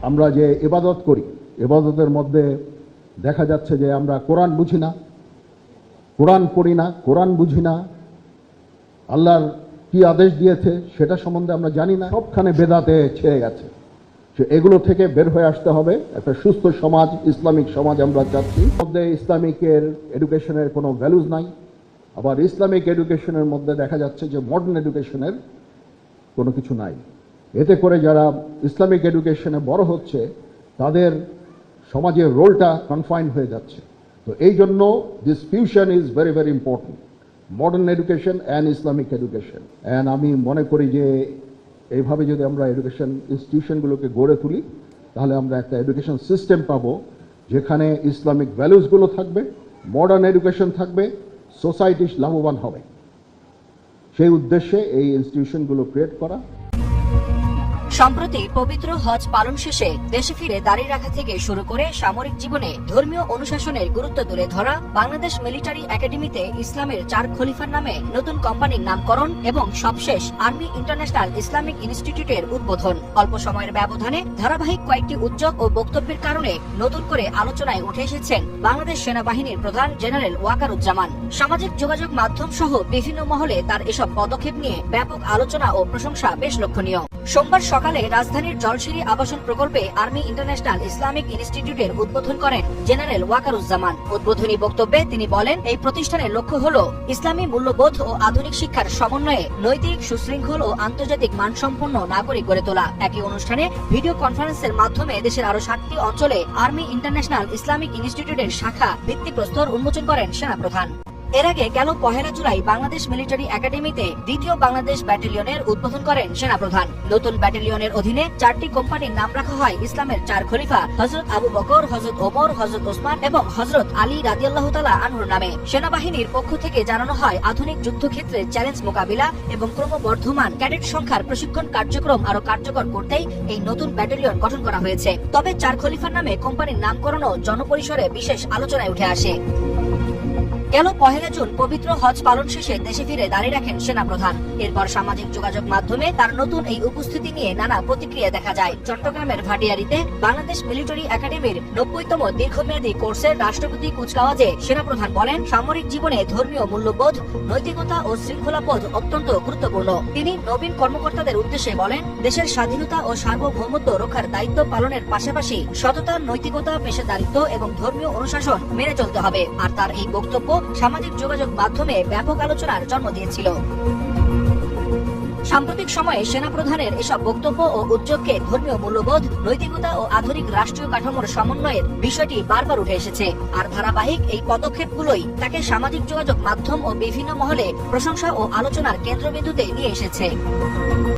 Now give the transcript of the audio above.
আমরা যে ইবাদত করি, ইবাদতের মধ্যে দেখা যাচ্ছে যে আমরা কোরআন বুঝি না, কোরআন পড়ি না, কোরআন বুঝি না, আল্লাহর কি আদেশ দিয়েছে সেটা সম্বন্ধে আমরা জানি না, সবখানে বেদাতে ছেয়ে গেছে। এগুলো থেকে বের হয়ে আসতে হবে। একটা সুস্থ সমাজ, ইসলামিক সমাজ আমরা চাচ্ছি। মধ্যে ইসলামিকের এডুকেশনের কোনো ভ্যালুজ নাই, আবার ইসলামিক এডুকেশনের মধ্যে দেখা যাচ্ছে যে মডার্ন এডুকেশনের কোনো কিছু নাই। এতে করে যারা ইসলামিক এডুকেশনে বড় হচ্ছে তাদের সমাজের রোলটা কনফাইন্ড হয়ে যাচ্ছে। তো এই জন্য this fusion is very very important, modern education and Islamic education. And আমি মনে করি যে এইভাবে যদি আমরা এডুকেশন ইনস্টিটিউশনগুলোকে গড়ে তুলি তাহলে আমরা একটা এডুকেশন সিস্টেম পাবো যেখানে ইসলামিক ভ্যালুসগুলো থাকবে, মডার্ন এডুকেশন থাকবে, সোসাইটি লাভবান হবে। সেই উদ্দেশ্যে এই ইনস্টিটিউশনগুলো ক্রিয়েট করা। সম্প্রতি পবিত্র হজ পালন শেষে দেশে ফিরে দাঁড়িয়ে রাখা থেকে শুরু করে সামরিক জীবনে ধর্মীয় অনুশাসনের গুরুত্ব তুলে ধরা বাংলাদেশ মিলিটারি একাডেমিতে ইসলামের 4 খলিফার নামে নতুন কোম্পানির নামকরণ এবং সবশেষ আর্মি ইন্টারন্যাশনাল ইসলামিক ইনস্টিটিউটের উদ্বোধন। অল্প সময়ের ব্যবধানে ধারাবাহিক কয়েকটি উদ্যোগ ও বক্তব্যের কারণে নতুন করে আলোচনায় উঠে এসেছেন বাংলাদেশ সেনাবাহিনীর প্রধান জেনারেল ওয়াকারুজ্জামান। সামাজিক যোগাযোগ মাধ্যম সহ বিভিন্ন মহলে তার এসব পদক্ষেপ নিয়ে ব্যাপক আলোচনা ও প্রশংসা বেশ লক্ষণীয়। সোমবার সকালে রাজধানীর জলশিরি আবাসন প্রকল্পে আর্মি ইন্টারন্যাশনাল ইসলামিক ইনস্টিটিউটের উদ্বোধন করেন জেনারেল ওয়াকারুজ্জামান। উদ্বোধনী বক্তব্যে তিনি বলেন, এই প্রতিষ্ঠানের লক্ষ্য হল ইসলামী মূল্যবোধ ও আধুনিক শিক্ষার সমন্বয়ে নৈতিক, সুশৃঙ্খল ও আন্তর্জাতিক মানসম্পন্ন নাগরিক গড়ে তোলা। একই অনুষ্ঠানে ভিডিও কনফারেন্সের মাধ্যমে দেশের আরো 7টি অঞ্চলে আর্মি ইন্টারন্যাশনাল ইসলামিক ইনস্টিটিউটের শাখা ভিত্তিপ্রস্তর উন্মোচন করেন সেনাপ্রধান। এর আগে গেল 1 জুলাই বাংলাদেশ মিলিটারি একাডেমিতে 2য় বাংলাদেশ ব্যাটালিয়নের উদ্বোধন করেন সেনাপ্রধান। নতুন ব্যাটালিয়নের অধীনে 4টি কোম্পানির নাম রাখা হয় ইসলামের 4 খলিফা হযরত আবু বকর, হযরত ওমর, হযরত ওসমান এবং হযরত আলী রাদিয়াল্লাহু তাআলা আনহুর নামে। সেনাবাহিনীর পক্ষ থেকে জানানো হয়, আধুনিক যুদ্ধক্ষেত্রে চ্যালেঞ্জ মোকাবিলা এবং ক্রমবর্ধমান ক্যাডেট সংখ্যার প্রশিক্ষণ কার্যক্রম আরো কার্যকর করতেই এই নতুন ব্যাটালিয়ন গঠন করা হয়েছে। তবে 4 খলিফার নামে কোম্পানির নামকরণও জনপরিসরে বিশেষ আলোচনায় উঠে আসে। গেল 1 জুন পবিত্র হজ পালন শেষে দেশে ফিরে দাঁড়িয়ে রাখেন সেনাপ্রধান। এরপর সামাজিক যোগাযোগ মাধ্যমে তার নতুন এই উপস্থিতি নিয়ে নানা প্রতিক্রিয়া দেখা যায়। চট্টগ্রামের ভাটিয়ারীতে বাংলাদেশ মিলিটারি একাডেমির 90তম দীর্ঘমেয়াদী কোর্সের রাষ্ট্রপতি কুচকাওয়াজে সেনাপ্রধান বলেন, সামরিক জীবনে ধর্মীয় মূল্যবোধ, নৈতিকতা ও শৃঙ্খলাবোধ অত্যন্ত গুরুত্বপূর্ণ। তিনি নবীন কর্মকর্তাদের উদ্দেশ্যে বলেন, দেশের স্বাধীনতা ও সার্বভৌমত্ব রক্ষার দায়িত্ব পালনের পাশাপাশি সততা, নৈতিকতা, পেশাদারিত্ব এবং ধর্মীয় অনুশাসন মেনে চলতে হবে। আর তার এই বক্তব্য সামাজিক যোগাযোগ মাধ্যমে ব্যাপক আলোচনার জন্ম দিয়েছিল। সাম্প্রতিক সময়ে সেনাপ্রধানের এসব বক্তব্য ও উদ্যোগকে ধর্মীয় মূল্যবোধ, নৈতিকতা ও আধুনিক রাষ্ট্রীয় কাঠামোর সমন্বয়ের বিষয়টি বারবার উঠে এসেছে। আর ধারাবাহিক এই পদক্ষেপগুলোই তাকে সামাজিক যোগাযোগ মাধ্যম ও বিভিন্ন মহলে প্রশংসা ও আলোচনার কেন্দ্রবিন্দুতে নিয়ে এসেছে।